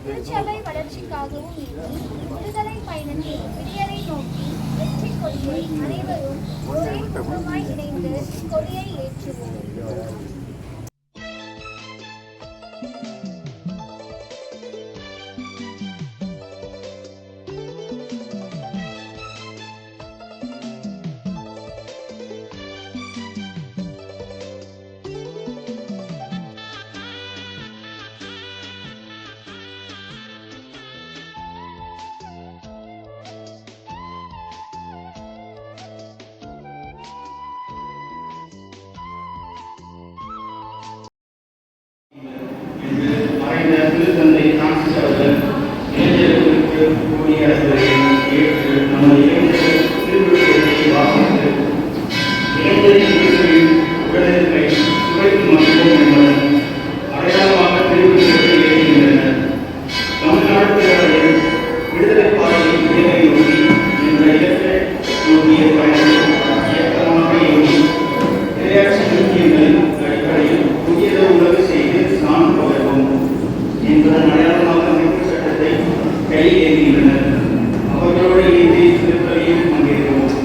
திருச்சபை வளர்ச்சிக்காகவும் விடுதலை பயணத்தில் விடியலை நோக்கி வெற்றி கொடியை அனைவரும் ஒரே குடும்பமாய் இணைந்து கொடியை ஏற்றுவோம். திருத்தந்தை பிரான்சிஸ் அவர்கள் இளைஞர்களுக்கு குடியரசை ஏற்று நமது இளைஞர்கள் திருவிழத்தை வாசித்து இளைஞரின் வீடுகளில் உடலுக்கை சுவைத்து மகிழ்வோம் என்பதன் அடையாளமாக திருவிழத்தை ஏற்றுகின்றனர். தமிழ்நாட்டில் விடுதலை பாதையில் விடுதலை நோக்கி என்ற இலக்கை நோக்கிய பயணத்தில் இயக்கமாக இயங்கி இரையாட்சி முக்கியங்களின் அடிப்படையில் புதியத உணவு செய்து நான் பகர்வோம் என்பதன் அடையாளமாக அமைப்பு சட்டத்தை கையில் ஏந்துகின்றனர். அவர்களோடு இணைந்து திருப்பதியில் பங்கேற்போம்.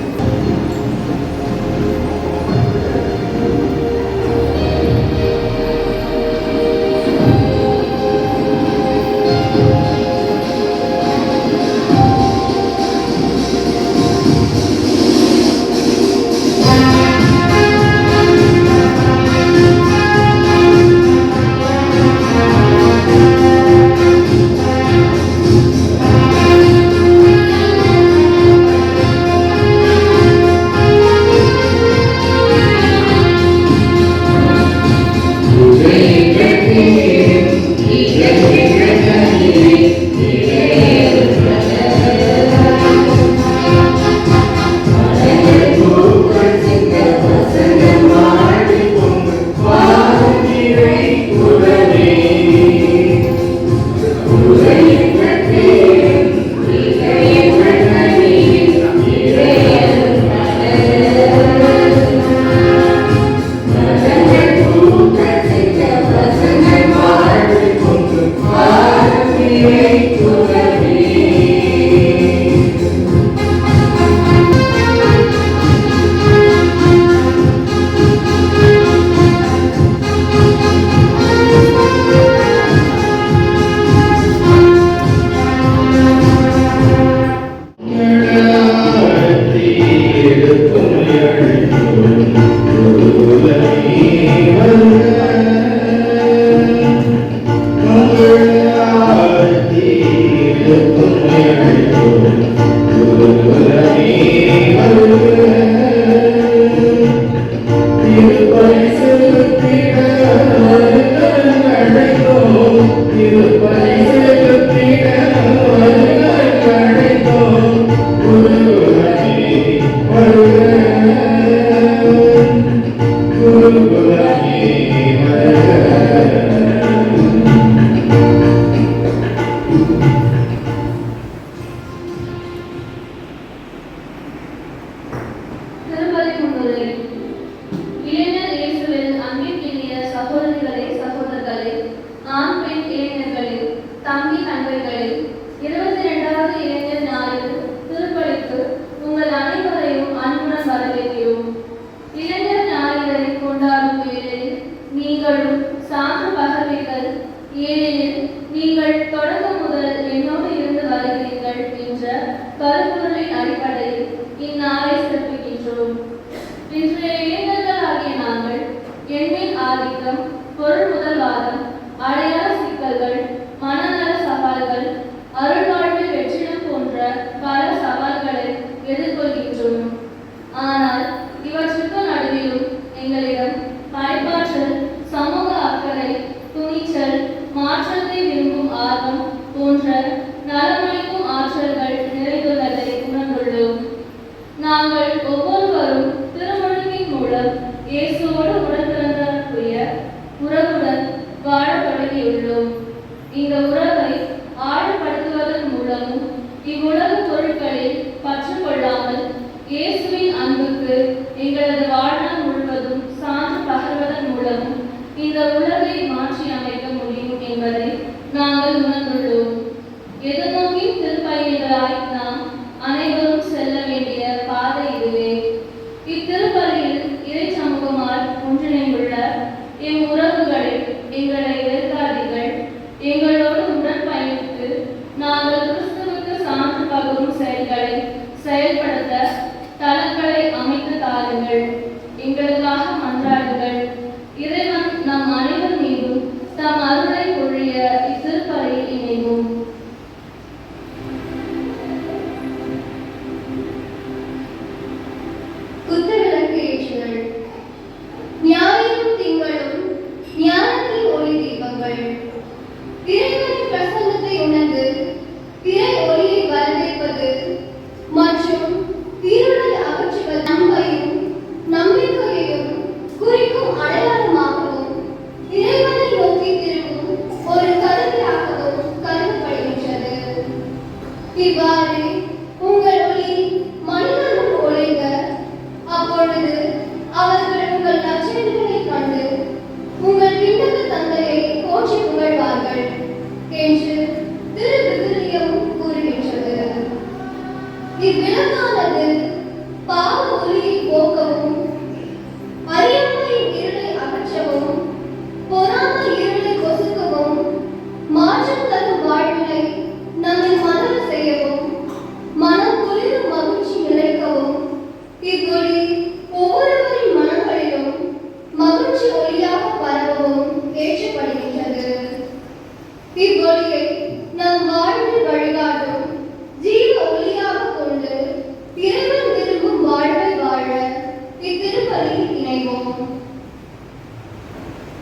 ஆனால் இவற்றுக்கு நடுவே திருப்பலியிலும் எங்களிடம் படைப்பாற்றல், சமூக அக்கறை, துணிச்சல், மாற்றத்தை விரும்பும் ஆர்வம் போன்ற நலமளிக்கும் ஆற்றல்கள் நிறைந்துள்ளதை உணர்ந்துள்ளோம். நாங்கள் ஒவ்வொருவரும் திருமுழுக்கின் மூலம் இயேசுவோடு உடன்பிறந்தவர்களுடைய உறவுடன் வாழ தொடங்கியுள்ளோம். இந்த உறவை ஆழப்படுத்துவதன் மூலமும் இவ்வுலக பொருட்களில் பற்று கொள்ளாமல் இயேசுவின் அன்புக்கு எங்களது வாழ்நாள் முழுவதும் சான்று பகர்வதன் மூலமும் இந்த உலகை மாற்றி அமைக்க முடியும் என்பதை நாங்கள் உணர்ந்துள்ளோம். எதிர்நோக்கின் திருப்பயணிகளாய் நாம் அனைவரும் செல்ல வேண்டிய பாதை இதுவே. இத்திருப்பலியில் இறை சமூகமால் ஒன்றிணைந்துள்ள எம் உறவுகளில் எங்களை வெறுக்காதீர்கள். எங்களோடு உடன் பயணித்து நாங்கள் கிறிஸ்துவுக்கு சான்று பகரும் செயல்களை செயல்படுத்த தளங்களை அமைத்து தாருங்கள். எங்களுக்காக மன்றாடுங்கள். இறைவன் நம் அனைவர் மீதும் தம் அருளை பொழிய இத்திருப்பலியில் இணைவோம். குத்துவிளக்கு ஏற்றுதல். ஞாயிறும் திங்களும் ஞானத்தின் ஒளி தீபங்கள். இறைவனின் பிரசன்னத்தை உணர்ந்து திரை ஒளியை வரவேற்பது மற்றும் இருளை அகற்றுவது அன்பையும் நம்பிக்கையையும் குறிக்கும் அடையாளமாகவும் இறைவனை நோக்கி திரும்பும் ஒரு கருவியாகவும் கருதப்படுகின்றது. இவ்வாறு உங்கள் ஒளி மனிதனும் ஒளிக, அப்பொழுது அவர்கள் உங்கள் நற்செயல்களை கண்டு உங்கள் விண்ணக தந்தையை போற்றி புகழ்வார்கள் என்று திருவிவிலியம் கூறுகின்றது. இவ்விளக்கானது பாவ ஒளியை போக்கவும், அறியாமையின் இருளை அகற்றவும், பொறாமை இருளை கொசுக்கவும், மாற்றம் தரும் வாழ்வினை நம்மை மலர செய்யவும், மனம் குளிரும் மகிழ்ச்சி நிலைக்கவும், இவ்வொளி ஒவ்வொருவரின் மனங்களிலும் மகிழ்ச்சி ஒளியாக பரவவும் ஏற்றப்படுகின்றது. இவ்வொளியை நம் வாழ்வில் வழிகாட்டும் ஜீவ ஒளியாக கொண்டு இறைவன் விரும்பும் வாழ்வை வாழ இத்திருப்பலியில் இணைவோம்.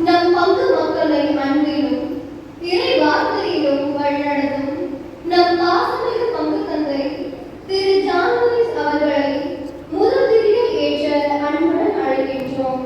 நம் பங்கு மக்களை அன்பிலும் இறை வார்த்தையிலும் வழிநடத்தும் நம் பாசமிகு பங்கு தந்தை திரு ஜான் லூயிஸ் அவர்களை முதலிலே ஏற்ற அன்புடன் அழைக்கின்றோம்.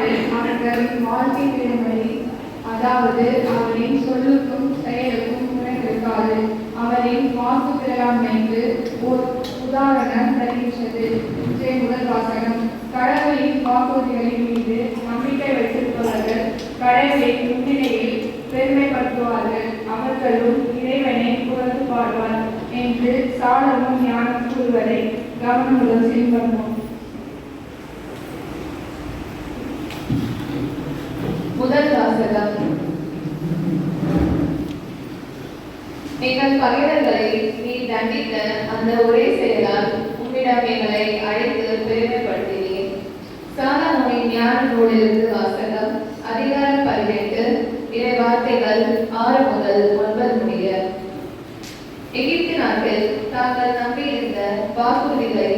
இவ்வாறு அவர்களின் வாழ்க்கை விடுமுறை, அதாவது அவரின் சொல்லுக்கும் செயலுக்கும் முறையிருக்காது, அவரின் வாக்கு பிறலாண்மைக்கு ஓர் உதாரணம் தருகின்றது. இன்றைய முதல் வாசகம். கடவுளின் வாக்குறுதிகளின் மீது நம்பிக்கை வைத்திருப்பவர்கள் கடவுளின் முன்னிலையில் பெருமைப்படுத்துவார்கள், அவர்களும் இறைவனை புகழ்ந்து பாடுவார் என்று சாலமோன் ஞானம் கூறுவதை கவனமுடன் செயல்படுவோம். முதல் வாசகம். எங்கள் பகைவர்களை நீ தண்டித்த அந்த ஒரே செயலால் உம்மிடம் எங்களை அழைத்து பெருமைப்படுத்தினீர். சாலமோனின் ஞான நூலிலிருந்து வாசகம். அதிகாரம் 18, இறை வார்த்தைகள் 6 முதல் 9 முடிய. எகிப்து நாட்டில் தாங்கள் நம்பியிருந்த வாக்குறுதிகளை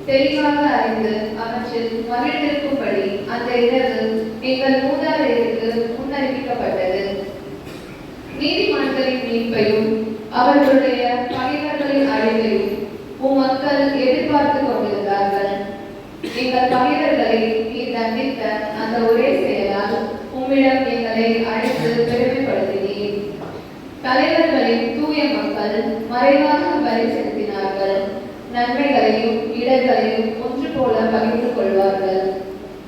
தெளிவாக அறிந்து அவற்றில் மகிழ்ந்திருக்கும்படி அந்த இரவு எங்கள் மூதாதையருக்கு முன்னறிவிக்கப்பட்டது. நீதிமான்களின் மீட்பையும் அவர்களுடைய பகைவர்களின் அழிவையும் மக்கள் எதிர்பார்த்து கொண்டிருந்தார்கள். எங்கள் பகைவர்களை நீர் தண்டித்த அந்த ஒரே செயலால் உம்மிடம் எங்களை அழைத்து பெருமைப்படுத்தினீர். தலைவர்களின் தூய மக்கள் மறைவாக வரி செலுத்தினார்கள், நன்மைகளையும் இடர்களையும் ஒன்று போல பகிர்ந்து கொள்வார்கள்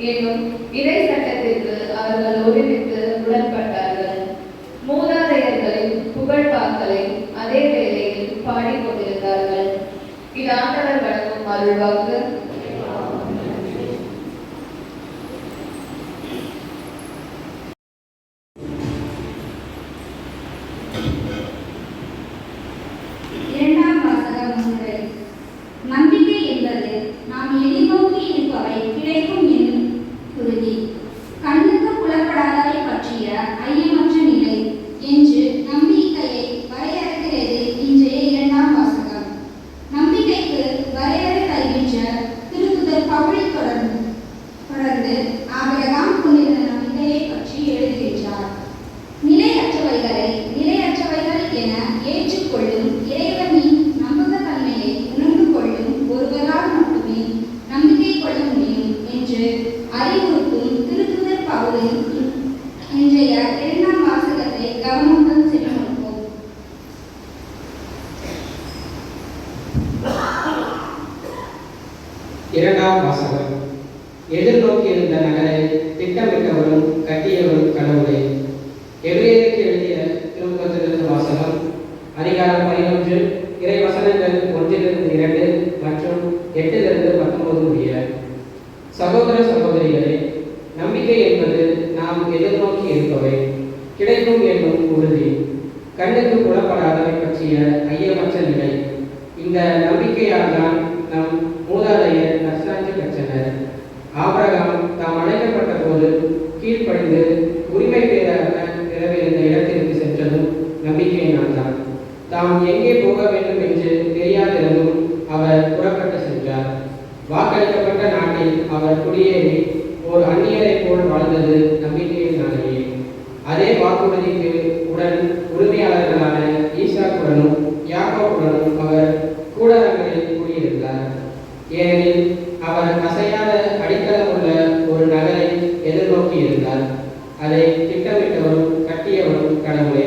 என்னும் இறை சட்டத்திற்கு அவர்கள் ஒருமித்து உடன்பட்டார்கள். மூதாதையர்களின் புகழ்பாக்களை அதே வேளையில் பாடிக்கொண்டிருந்தார்கள். இது ஆண்டவர் வழங்கும் அருள்வாக்கு. இரண்டாம் வாசகம். ஒன்று. நம்பிக்கை என்பது நாம் எதிர்நோக்கி இருப்பவை கிடைக்கும் என்னும் உறுதி, கண்ணுக்கு புலப்படாதவை பற்றிய ஐயமற்ற நிலை என்று நம்பிக்கையை வரையறுக்கிறது இன்றைய இரண்டாம் வாசகம். நம்பிக்கைக்கு வரையறை தருகின்ற திருத்துதர் பவுல் தொடர்ந்து ஆபிரகாம் கொண்டிருந்த நம்பிக்கையை பற்றி எழுதுகின்றார். நிலையற்றவைகள் என ஏற்றுக்கொள்ளும் இறைவனின் நம்பகத்தன்மையை உணர்ந்து கொள்ளும் ஒருவரால் மட்டுமே நம்பிக்கை கொள்ள முடியும் என்று அறிவுறுத்தும் திருத்துதர் பவுலின் இன்றைய இரண்டாம் வாசகத்தை கவனமுடன் சென்றோம். இரண்டாம் வாசகம். எதிர்நோக்கியிருந்த நகரை திட்டமிட்டவரும் கட்டியவரும் கடவுளே. எபிரேயருக்கு எழுதிய திருமுகத்திலிருந்து வாசகம். அதிகாரம் 11, இறை வசனங்கள் 1-2 மற்றும் 8-19 முடிய. சகோதர சகோதரிகளே, நம்பிக்கை என்பது நாம் எதிர்நோக்கி இருப்பவை கிடைக்கும் என்னும் உறுதி, கண்ணுக்கு புலப்படாதவை பற்றிய ஐயமற்ற நிலை. இந்த நம்பிக்கையால் தான் நம் மூதாதையர் நற்சாட்சி பெற்றனர். ஆபிரகாம் தாம் அழைக்கப்பட்ட போது கீழ்ப்படிந்து உரிமை பெறவிருந்த இடத்திற்கு சென்றதும் நம்பிக்கையினால்தான். தாம் எங்கே போக வேண்டும் என்று தெரியாதிருந்தும் அவர் புறப்பட்டு சென்றார். வாக்களிக்கப்பட்ட நாட்டில் அவர் குடியேறி ஒரு அந்நியரை போல் வாழ்ந்தது நம்பிக்கையினாலேயே. அதே வாக்குறுதிக்கு உடன் உரிமையாளர்களான ஈசாக்குடனும் யாக்கோபுடனும் அவர் கூடாரங்களில் கூடியிருந்தார். ஏனெனில் அவர் அசையாத அடித்தளம் உள்ள ஒரு நகரை எதிர்நோக்கி இருந்தார். அதை திட்டமிட்டவரும் கட்டியவரும் கடவுளே.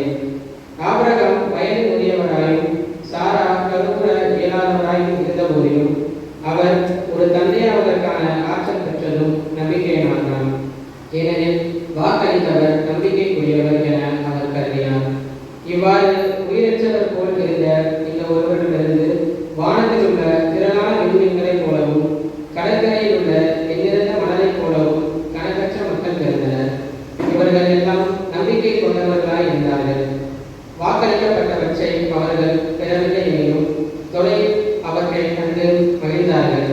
ஆபிரகாம் வயது முதியவராயும் சாரா கருவுற இயலாதவராயும் இருந்த போதிலும் அவர் ஒரு தந்தையாவதற்கான ஆற்றல் பெற்றதும் நம்பிக்கையினால்தான். ஏனெனில் வாக்களித்தவர் நம்பிக்கைக்குரியவர் என அவர் கருதினார். இவ்வாறு உயிரற்றவர் போல் இருந்த இந்த ஒருவரிடமிருந்து வானத்தில் உள்ள திரளான விண்மீன்களைப் போலவும் கடற்கரையில் உள்ள எண்ணிறந்த மணலைப் போலவும் கணக்கற்ற மக்கள் பிறந்தனர். இவர்கள் எல்லாம் நம்பிக்கை கொண்டவர்களாய் இருந்தார்கள். வாக்களிக்கப்பட்டவற்றை அவர்கள் பெறவில்லை எனினும் தொலைவில் அவற்றை கண்டு மகிழ்ந்தார்கள்.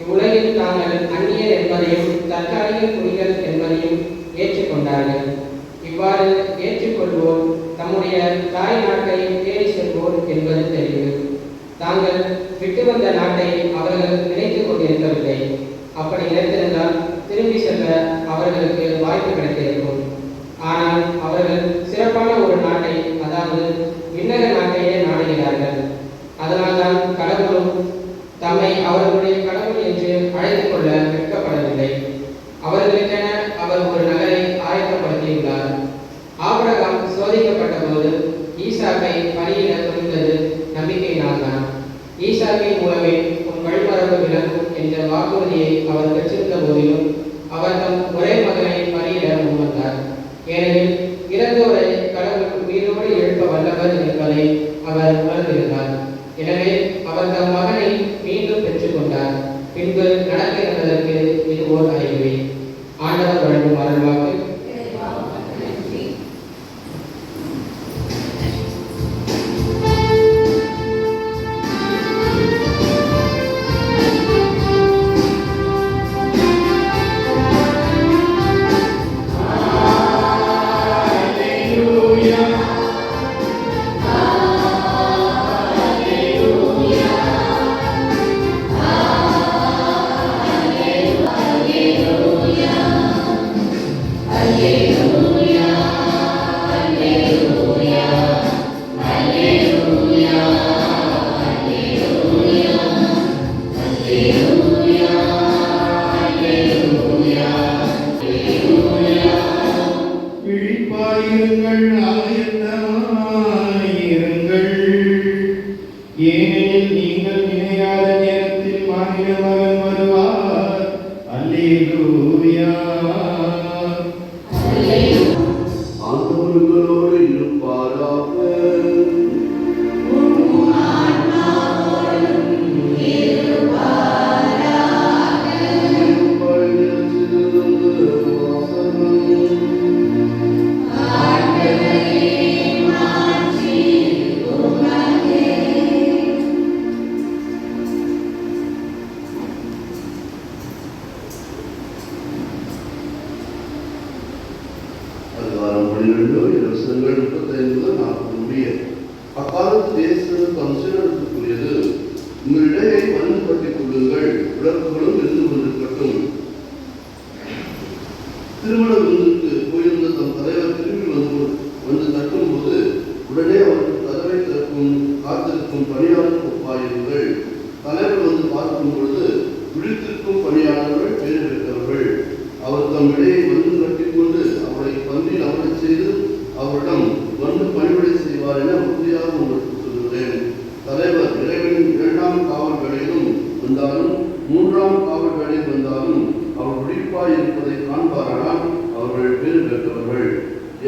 இவ்வுலகில் தாங்கள் அந்நியர் என்பதையும் தற்காலிக குடிகள் என்பதையும் ஏற்றுக்கொண்டார்கள். இவ்வாறு ஏற்றுக்கொள்வோர் தம்முடைய தாய் நாட்டை தேடி செல்வோர் என்பது தெரியும். தாங்கள் விட்டு வந்த நாட்டை அவர்கள் நினைத்துக் கொண்டிருக்கவில்லை. அப்படி நினைத்திருந்தால் திரும்பி செல்ல அவர்களுக்கு வாய்ப்பு கிடைத்திருக்கும். ஆனால் அவர்கள் சிறப்பான ஒரு நாட்டை, அதாவது விண்ணக நாட்டையே நாடுகிறார்கள். அதனால்தான் கடவுளும் தம்மை அவர்களுடைய கடவுள் என்று அழைத்துக் கொள்ள வெட்கப்படவில்லை. அவர்களுக்கென சொல்லியுள்ளார். ஆபிரகாம் சோதிக்கப்பட்ட போது ஈசாக்கை பலியிட துணிந்தது நம்பிக்கையினால்தான். ஈசாக்கின் மூலமே உன் வழிமரபு விளங்கும் என்ற வாக்குறுதியை அவர் பெற்றிருந்த போதிலும் அவர் தம் ஒரே மகனை பலியிட முன்வந்தார். ஏனெனில் இறந்தோரை கடவுள் உயிரோடு எழுப்ப வல்லவர் என்பதை அவர் உணர்ந்திருந்தார். எனவே அவர் தம் மகனை மீண்டும் பெற்றுக்கொண்டார். பின்பு நடக்க இருந்ததற்கு இது ஓர் அறிகுறி. ஆண்டவர் வழங்கும் அருள்வாக்கு. விழிப்பாயிருங்கள், ஆயத்தமாயிருங்கள். ஏனெனில் நீங்கள் நினையாத நேரத்தில் மாநில மகன் வருவார். அல்லேலூயா. ஆண்டவர்களோடு இருப்பாராக. அதிகாரம் 12 வசனங்கள் 35 முதல் 40 முடிய. அக்காலத்து இயேசு தம் சீடர்களுக்கு கூறியது, உங்கள் இடையை வந்து கட்டிக் கொள்ளுங்கள், விளக்குகளும் இருந்து கொண்டிருக்கட்டும். திருமண விருந்துக்கு போயிருந்த தம் தலைவர் திரும்பி வந்து தட்டும் போது உடனே அவருக்கு கதவை திறக்கும் காத்திருக்கும் பணியாளருக்கு ஒப்பாயிருங்கள். தலைவர் வந்து பார்க்கும் பொழுது விழித்திருக்கும் பணியாளர்கள் பேர் பெற்றவர்கள். அவர் தம் இடையை வந்து கட்டிக்கொண்டு அவரை பந்தில் அமரச் செய்து அவரிடம் வந்து பணிவிடை செய்வார் என உறுதியாக உங்களுக்கு சொல்கிறேன். தலைவர் இறைவனின் 2ஆம் காவல் வேளையிலும் வந்தாலும் 3ஆம் காவல் வேளையில் வந்தாலும் அவர் விழிப்பாய் இருப்பதை காண்பாரானால் அவர்கள் பேர் பெற்றவர்கள்.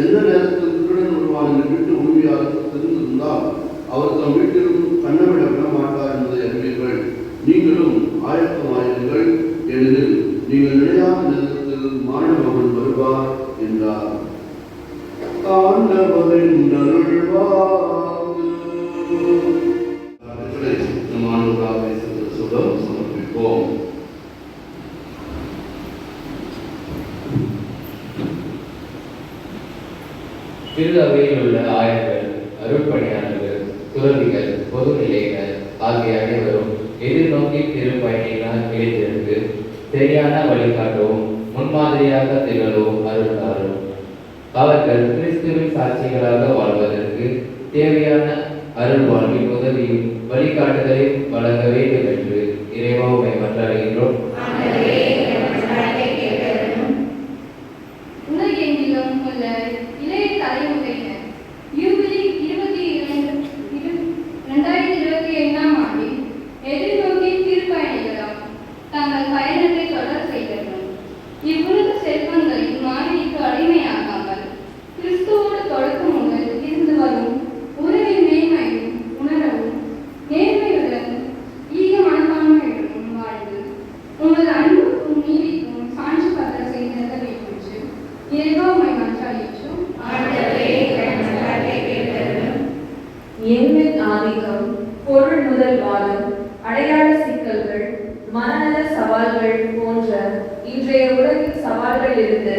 எந்த நேரத்தில் திருடன் வருவான் என்று வீட்டு உரிமையாளருக்கு தெரிந்திருந்தால் அவர் தம் வீட்டிலும் கண்ணமிட விட மாட்டார் என்பதை அறிவீர்கள். நீங்களும் ஆயத்தமாயிருங்கள், ஏனெனில் நீங்கள் நிலையான நேரத்தில் மாணவன் வருவார் என்றார். ஆண்டவரின் அருள்வாக்கு. நம் ஆண்டவராகிய இயேசு கிறிஸ்துவிடம் சமர்ப்பிப்போம். திரு அவையில் உள்ள ஆயர்கள், அருட்பணியாளர்கள், துறவிகள், பொது நிலையினர் ஆகிய அனைவரும் எதிர்நோக்கி திருப்பயணிகளால் இணைந்திருந்து சரியான வழிகாட்டவும் முன்மாதிரியாக திகழவும் அருள்தாரும். அவர்கள் கிறிஸ்துவின் சாட்சிகளாக வாழ்வதற்கு தேவையான அருள் வாழ்வின் உதவியும் வழிகாட்டுதலையும் வழங்க வேண்டும் என்று இறைவா உம்மை மன்றாடுகின்றோம். உலகெங்கிலும் உள்ள இளைய தலைமுறையினர் யூபிலி 2025ஆம் ஆண்டில் எதிர்நோக்கி திருப்பயணிகளாம் தங்கள் பயணத்தை தொடர் செய்தனர். இவ்வுலக செல்வங்களின் மாயைக்கு அடிமையாகாமல் கிறிஸ்துவோடு தொடக்கம் முதல் இருந்து வரும் உறவின் மேன்மையும் உணரவும் நேர்மையுடன் ஈக மனப்பான்மையுடன் வாழ்ந்து உமது அன்புக்கும் நீதிக்கும் சான்று பத்திர செய்திருக்க வேண்டும் என்று இறைவா உம்மை மன்றாடுகின்றோம். எண்ணின் ஆதிக்கம், பொருள் முதல் வாதம், அடையாள சிக்கல்கள், மனநல சவால்கள் போன்ற இன்றைய உலகின் சவால்கள் இருந்து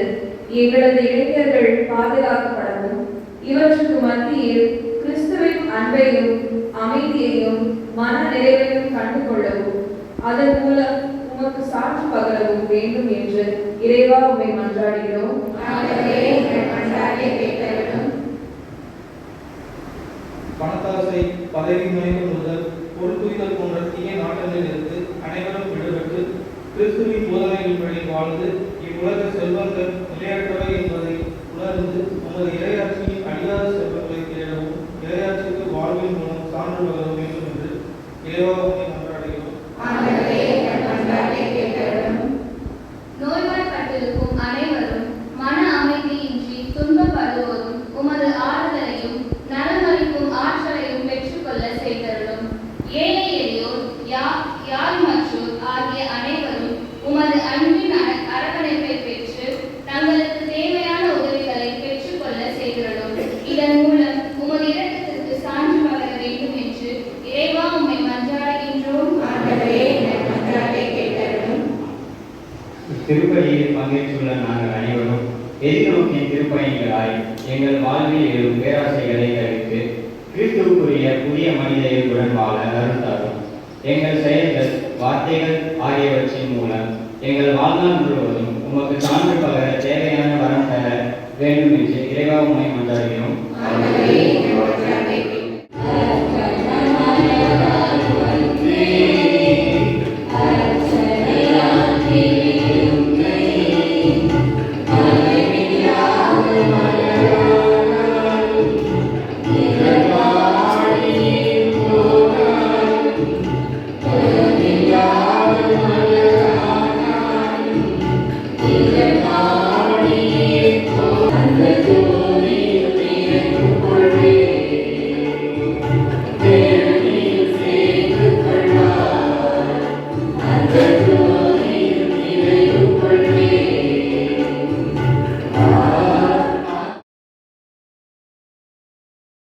எங்களது இளைஞர்கள் பாதுகாக்கப்படவும் இவற்றுக்கு மத்தியில் கிறிஸ்துவின் அன்பையும் அமைதியையும் மன நிறைவையும் கண்டு கொள்ளவும் அதன் மூலம் உமக்கு சான்று பகரவும் வேண்டும் என்று இறைவா உம்மை மன்றாடுகிறோம். பணத்தாசை, பதவி முனைவு முதல் பொறுப்புகள் போன்ற தீய நாட்டங்களிலிருந்து அனைவரும் விடுபட்டு கிறிஸ்துவின் போதனைகளின்படி வாழ்ந்து இவ்வுலக செல்வங்கள் நிலையற்றவை என்பதை உணர்ந்து எதிர்நோக்கிய திருப்பயணிகளாய் எங்கள் வாழ்வில் எழும் பேராசைகளை கழித்து கிறிஸ்துவுக்குரிய புதிய மனித இயல்புடன் வாழ அருள் தரும். எங்கள் செயல்கள், வார்த்தைகள் ஆகியவற்றின் மூலம் எங்கள் வாழ்நாள் முழுவதும் உமக்கு சான்று பகர தேவையான வரம் தர வேண்டும் என்று இறைவா உம்மை மன்றாடுகிறோம்.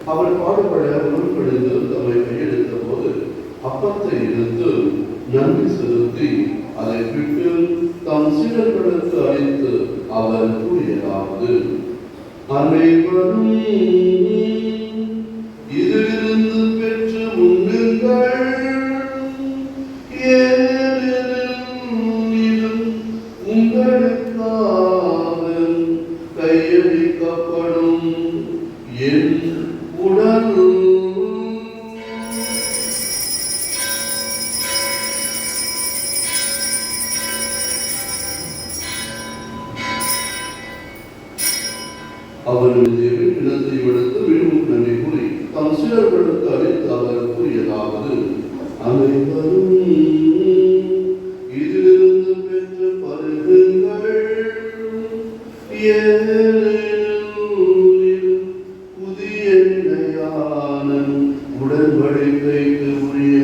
அவர் பாடுபட உருப்படைந்து தம்மை கையெடுத்த போது அப்பத்தை எடுத்து நன்றி செலுத்தி அதை விட்டு தம் சீடர்களுக்கு அளித்து அவர் கூறியதாவது, அனைவரும் இதிலிருந்து பெற்று உண்ணுங்கள், ஏனெனில் உங்களுக்காக கையளிக்கப்படும் என் உடல். அவர்களுடைய வீட்டினத்தை எடுத்து மீண்டும் நன்றி கூறி தம் சீடர்களுக்கு அளித்து அவர் கூறியதாவது, அனைவரும் இதிலிருந்து பெற்று பருகுங்கள், ஏனெனில் புதிய நிலையான உடன்படிக்கைக்கு உரிய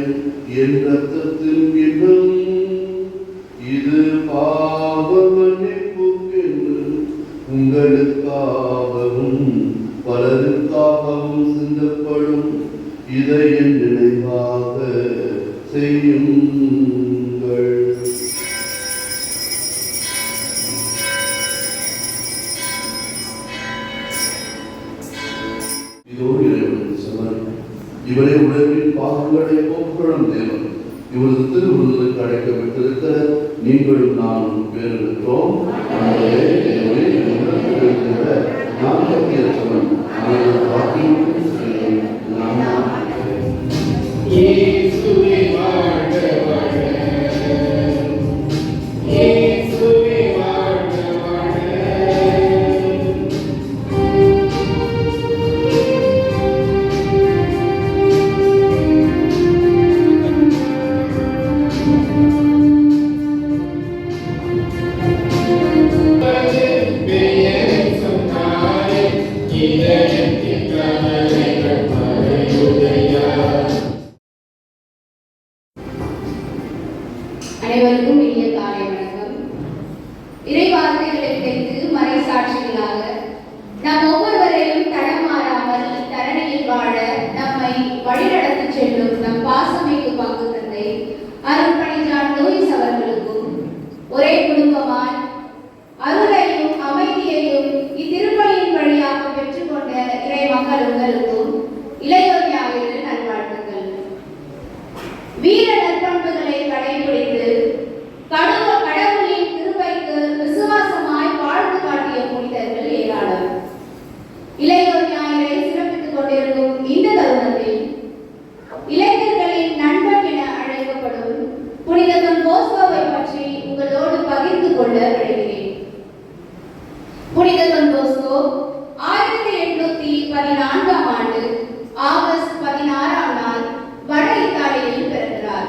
என் இரத்தத்தின் கிண்ணம், இது பாவ மன்னிப்புக்கென்று உங்களுக்காகவும் பலருக்காகவும் சிந்தப்படும். இதை என் நினைவாக செய்யுங்கள். இதோ இறைவனின் சமர். இவரை உலகின் பாவங்களை போக்குகளும் தேவன். இவரது திருவுருளுக்கு அழைக்கப்பட்டிருக்க நீங்களும் நானும் பேர் பெற்றோம். நாம் சமன் அனைவருக்கும் இனிய காலை வணக்கம். இறை வார்த்தைகளை கேட்டு மறை சாட்சிகளாக நாம் ஒவ்வொருவரையும் தடமாறாமல் தரணியில் வாழ நம்மை வழிநடத்தி செல்லும் நம் பாசமிகு பங்கு தந்தை அருள்பணி ஜான் லூயிஸ் அவர்களுக்கும் ஒரே குடும்பமாய் அருளையும் அமைதியையும் இத்திருப்பலியின் வழியாக பெற்றுக்கொண்ட இறை மக்கள் உங்களுக்கும் இளையோர் ஞாயிறு நல்வாழ்த்துக்கள். வீர நற்பண்புகளை கடைபிடித்து கடவுளின் கிருபைக்கு விசுவாசமாய் வாழ்ந்து காட்டிய புனிதர்கள் ஏராளம். இளையோர் ஞாயிறை சிறப்பித்துக் கொண்டிருக்கும் இந்த தருணத்தில் இளைஞர்களின் நண்பன் என அழைக்கப்படும் புனித தொன் போஸ்கோவை பற்றி உங்களோடு பகிர்ந்து கொள்ள விழைகிறேன். புனித தொன் போஸ்கோ 1814ஆம் ஆண்டு ஆகஸ்ட் 16ஆம் நாள் வட இத்தாலியில் பிறந்தார்.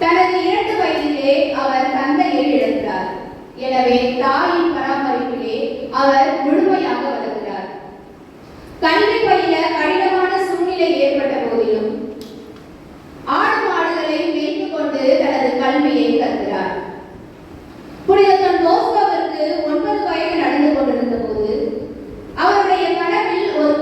தனது 2 வயதிலே அவர் தந்தையை இழந்தார். எனவே தாயின் பராமரிப்பிலே அவர் முழுமையாக வளர்ந்தார். கல்வி பயில கடினமான சூழ்நிலை ஏற்பட்ட போதிலும் ஆடு மாடுகளை மேய்த்து கொண்டு தனது கல்வியை கற்கிறார். புனித தொன் போஸ்கோவிற்கு 9 வயது நடந்து கொண்டிருந்த போது அவருடைய கனவில் ஒரு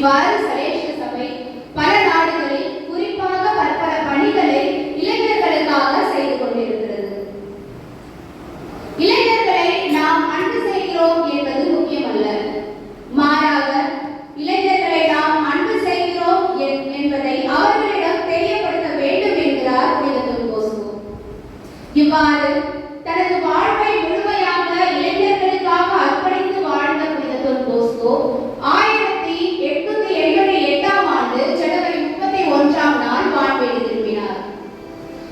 இவ்வாறு சலேசிய சபை பல நாடுகளில் குறிப்பாக பற்பல பணிகளை இளைஞர்களுக்காக செய்து கொண்டிருக்கிறது. இளைஞர்களை நாம் அன்பு செய்கிறோம் என்பது முக்கியமல்ல, மாறாக இளைஞர்களை நாம் அன்பு செய்கிறோம் என்பதை அவர்களிடம் தெரியப்படுத்த வேண்டும் என்கிறார் புனித தொன் போஸ்கோ. இவ்வாறு தனது வாழ்வை முழுமையாக இளைஞர்களுக்காக அர்ப்பணித்து வாழ்ந்த புனித தொன் போஸ்கோ 1888ஆம் ஆண்டு ஜனவரி 31ஆம் நாள் வான்வெளி திரும்பினார்.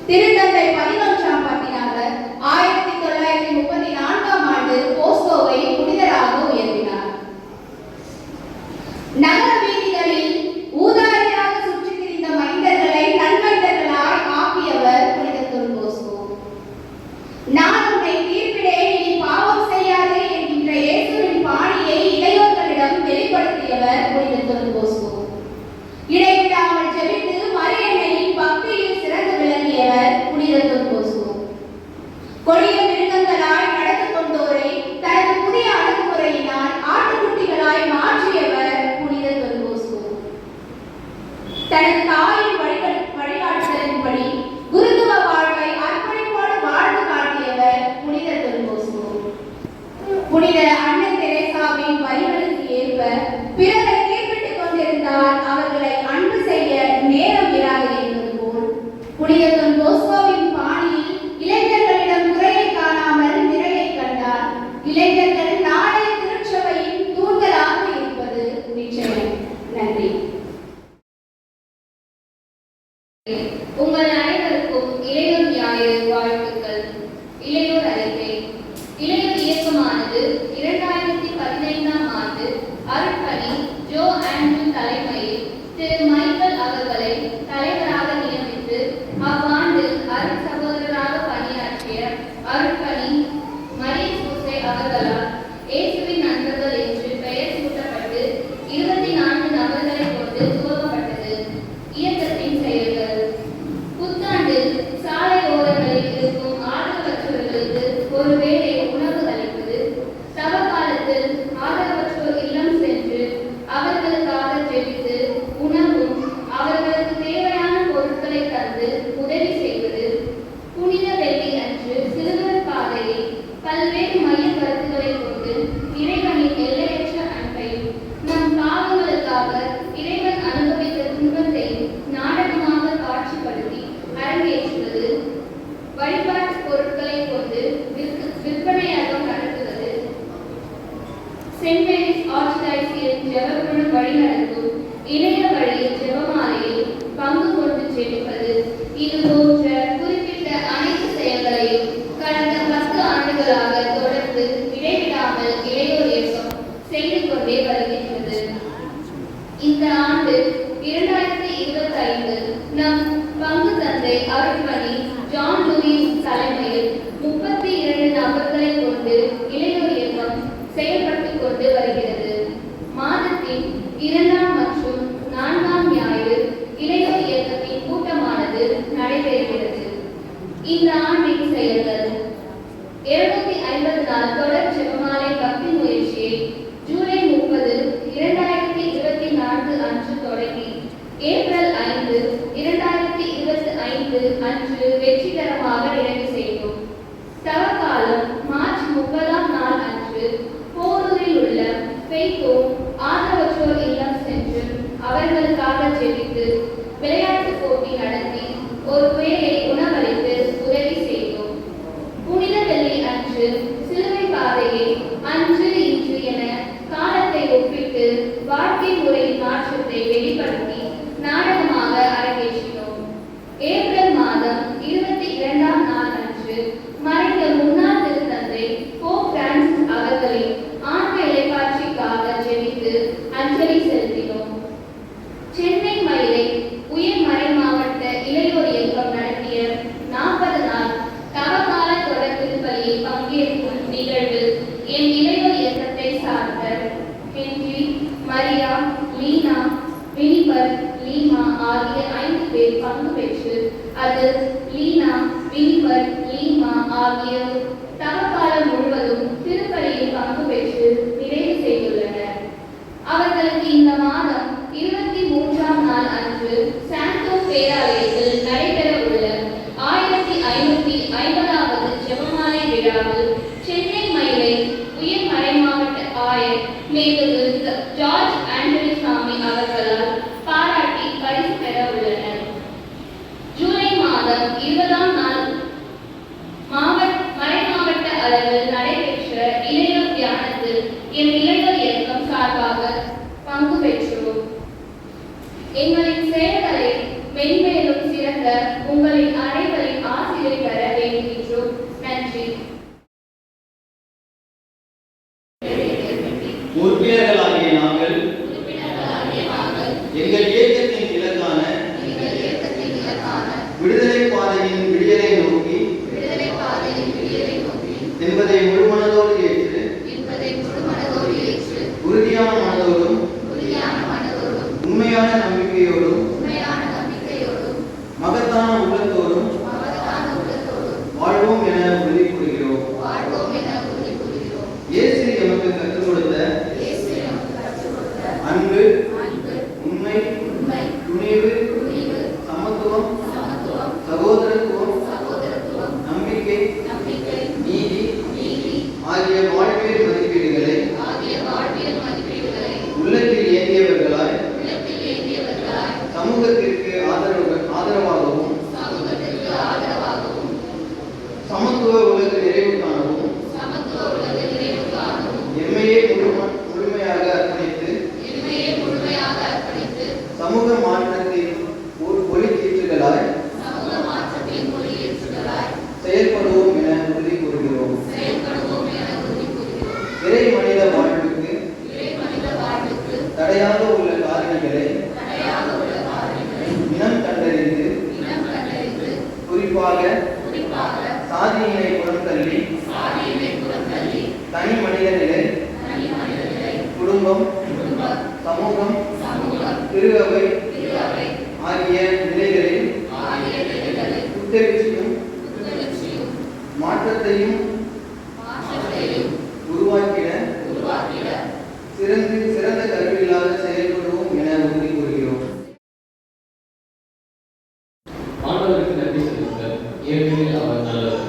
திருத்தந்தை 11ஆம் பத்தினார் 1934ஆம் ஆண்டு போஸ்கோவை புனிதராக உயர்த்தினார். நகர வீதிகளில் ஊதாரியாக சுற்றித் திரிந்த மைந்தர்களை நன்மைந்தர்களாய் ஆக்கியவர் புனித தொன் போஸ்கோ. நான் உன்னை தீர்ப்பிடேன், இனி பாவம் செய்யாதே என்கின்ற இயேசுவின் பாணியை இளையோர்களிடம் வெளிப்படுத்தியவர் புனித தொன் போஸ்கோ. இடைவிடாமல் ஜெபித்து மரியன்னையின் பக்தியில் சிறந்து விளங்கியவர் புனித தொன் போஸ்கோ. கொடிய மிருகங்களாய் நடந்து கொண்டோரை தனது புதிய அணுகுமுறையினால் ஆட்டுக்குட்டிகளாய் மாற்றியவர் புனித தொன் போஸ்கோ. தனது தாயின் வழிகாட்டுதலின்படி குருத்துவ வாழ்வை அர்ப்பணிப்போடு வாழ்ந்து காட்டியவர் புனித தொன் போஸ்கோ. புனித அன்னை தெரேசாவின் வரிகளுக்கு ஏற்ப பிறரை தீர்ப்பிட்டுக் கொண்டிருந்தால் அவர்களை அன்பு செய்ய நேரம் இராது என்பது போல் புனித தொன் போஸ்கோவின் பாணியில் இளைஞர்களிடம் குறையை காணாமல் நிறையை கண்டார். இளைஞர்கள் நாளைய திருச்சபையின் தூண்களாக இருப்பது நிச்சயம். நன்றி. உங்கள் அனைவருக்கும் இளையோர் ஞாயிறு வாழ்த்துக்கள். இளையோர் அறிக்கை. இளையோர் இயக்கமானது 2015ஆம் ஆண்டு அருட்பணி ஜோ ஆண்ட்ரூ தலைமையில் திரு மைக்கேல் அவர்களை தலைவராக நியமித்து அவ்வாண்டு அருட் சகோதரராக பணியாற்றிய அருட்பணி மரிய சூசை அவர்களால் இயேசுவின் நண்பர்கள் என்று பெயர் சூட்டப்பட்டு 24 நபர்களை கொண்டு துவக்கப்பட்டது. இயக்கத்தின் செயல்கள். புத்தாண்டில் சாலை ஓரங்களில் இருக்கும் ஆதரவற்றவர்களுக்கு ஒருவேளை உணவு அளிப்பது, தவக்காலத்தில் ஆதரவற்றோர் இல்லம் சென்று அவர்களுக்காக ஜெபித்து உணவும் அவர்களுக்கு தேவையான பொருட்களை தந்து உதவி செய்வது, புனித வெள்ளி அன்று சிறுவர் பாதையில் பல்வேறு மைய கருத்துக்களை கொண்டு இறைவனின் எல்லையற்ற அன்பையும் நம் பாவங்களுக்காக இறைவன் அனுபவித்த துன்பத்தையும் நாடகமாக காட்சிப்படுத்தி அரங்கேற்றுவது, வழிபாட்டு பொருட்களை கொண்டு விற்பனையாக நடத்துவது, சென்ட் மேரிஸ் ஆர்ச்டயசிஸ் ஜெபக்குழு வழிநடத்தும் இணைய வழி ஜெபமாலையில் பங்கு கொண்டு ஜெபிப்பது, இது போன்ற குறிப்பிட்ட அனைத்து செயல்களையும் கடந்த 10 ஆண்டுகளாக தொடர்ந்து இடைவிடாமல் இளையோர் இயக்கம் செய்து கொண்டே வருகின்றது. இந்த ஆண்டு 2025 நம் பங்கு தந்தை அருட்பணி ஜான் லூயிஸ் தலைமையில் 32 நபர்களை கொண்டு இளையோர் இயக்கம் செயல்பட்டுக் கொண்டு வருகிறது. மாதத்தின் 2ஆம் மற்றும் 4ஆம் ஞாயிறு இளையோர் இயக்கத்தின் கூட்டமானது நடைபெறுகிறது. இந்த ஆண்டின் செயல்கள். 250 நாள் தொடர் ஜெபமாலை பக்தி முயற்சியை ஜூலை 30, 2024 அன்று தொடங்கி ஏப்ரல் 5, 2025 அன்று வெற்றிகரமாக நிறைவு செய்தோம். தவக்காலம் மார்ச் 30ஆம் நாள் அன்று போரூரில் உள்ள பெய்தோ ஆதரவற்றோர் இல்லம் சென்று அவர்களுக்காக ஜெபித்து விளையாட்டு போட்டி நடத்தி ஒருவேளை உணவளித்து உதவி செய்தோம். புனித வெள்ளி அன்று சிலுவை பாதையை அன்று இன்று என காலத்தை ஒப்பிட்டு வாழ்க்கை முறையின் மாற்றத்தை வெளிப்படுத்தி நாடகமாக அரங்கேற்றினோம். ஏப்ரல் மாதம் 22ஆம் நாள் அன்று மறைந்த முன்னாள் திருத்தந்தை போப் பிரான்சிஸ் அவர்களின் ஆன்ம இலைப்பாட்சிக்காக ஜெபித்து அஞ்சலி செலுத்தினோம். சென்னை மயிலை உயர் மறை மாவட்ட இளையோர் இயக்கம் நடத்திய 40 நாள் தவக்கால தொடர் திருப்பலியில் பங்கேற்கும் நிகழ்வில் என் இளையோர் இயக்கத்தை சார்ந்த ஹென்றி, மரியா, லீனா, வினிபர், லீமா ஆகிய 5 பேர் பங்கு பெற்று அது லீனா, வினிபர், லீமா ஆகிய தவக்காலம் முழுவதும் திருப்பலியில் பங்கு பெற்று நிறைவு செய்துள்ளனர். அவர்களுக்கு இந்த மாதம் மாதம் 20ஆம் நாள் மறைமாவட்ட அளவில் நடைபெற்ற இளையோர் தியானத்தில் என் இளையோர் இயக்கம் சார்பாக பங்கு பெற்றோம். எங்களின் செயல்களை மென்மேலும் சிறந்த உங்களின் அனைவரின் ஆசிரியை பெற வேண்டுகின்றோம். நன்றி. உறுப்பினர்களாகிய நாங்கள் எங்கள் இயக்கத்தின் இலக்கான விடுதலை பாதையின் விடியலை நோக்கி என்பதை முழுமனதோடு ஏற்று உறுதியான மனதோடும் உண்மையான நம்பிக்கையோடும் மகத்தான உள்ளத்தோடும் வாழ்வோம் என உறுதி கூறுகிறோம். இயேசு எமக்கு கற்றுக் கொடுத்த அன்பு, உண்மை, துணிவு, சமத்துவம், சகோதரத்துவம், நம்பிக்கை, நீதி ஆகிய வாழ்வியல் மதிப்பீடுகளை உள்ளத்தில் ஏந்தியவர்களாய் சமூகத்திற்கு ஆதரவாகவும் சமத்துவ உலக நிறைவு காணவும் எம்மையே முழுமையாக அர்ப்பணித்து சமூக மாற்றத்தின் ஒளிக்கீற்றுகளாய் செயல்படுவோம் என உறுதி கூறுகிறோம். இறை மனித வாழ்வுக்கு தடையாக உள்ள காரணிகளை இனம் கண்டறிந்து குறிப்பாக சாதியினை புறந்தள்ளி தனி மனித நிலை, குடும்பம், சமூகம், திரு அவை ஆகிய நிலைகளில் புத்தெழுச்சியும் மாற்றத்தையும் உருவாக்கிட சிறந்த கருவிகளாக செயல்படுவோம் என உறுதி கூறுகிறோம். ஆண்டவருக்கு நன்றி செலுத்துங்கள், ஏனெனில் அவர் நல்லவர்.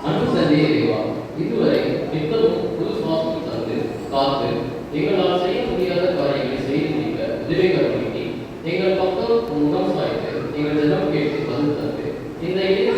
அன்பு தந்தை இறைவா, இதுவரை நித்தமும் புது சுவாசம் தந்து காத்து எங்களால் செய்ய முடியாத காரியங்களை செய்து முடிக்க உதவி கருவிக்கு எங்கள் பக்கம் முகம் சாய்த்து எங்கள் ஜனம் கேட்டு பதில் தந்து இந்த இளைய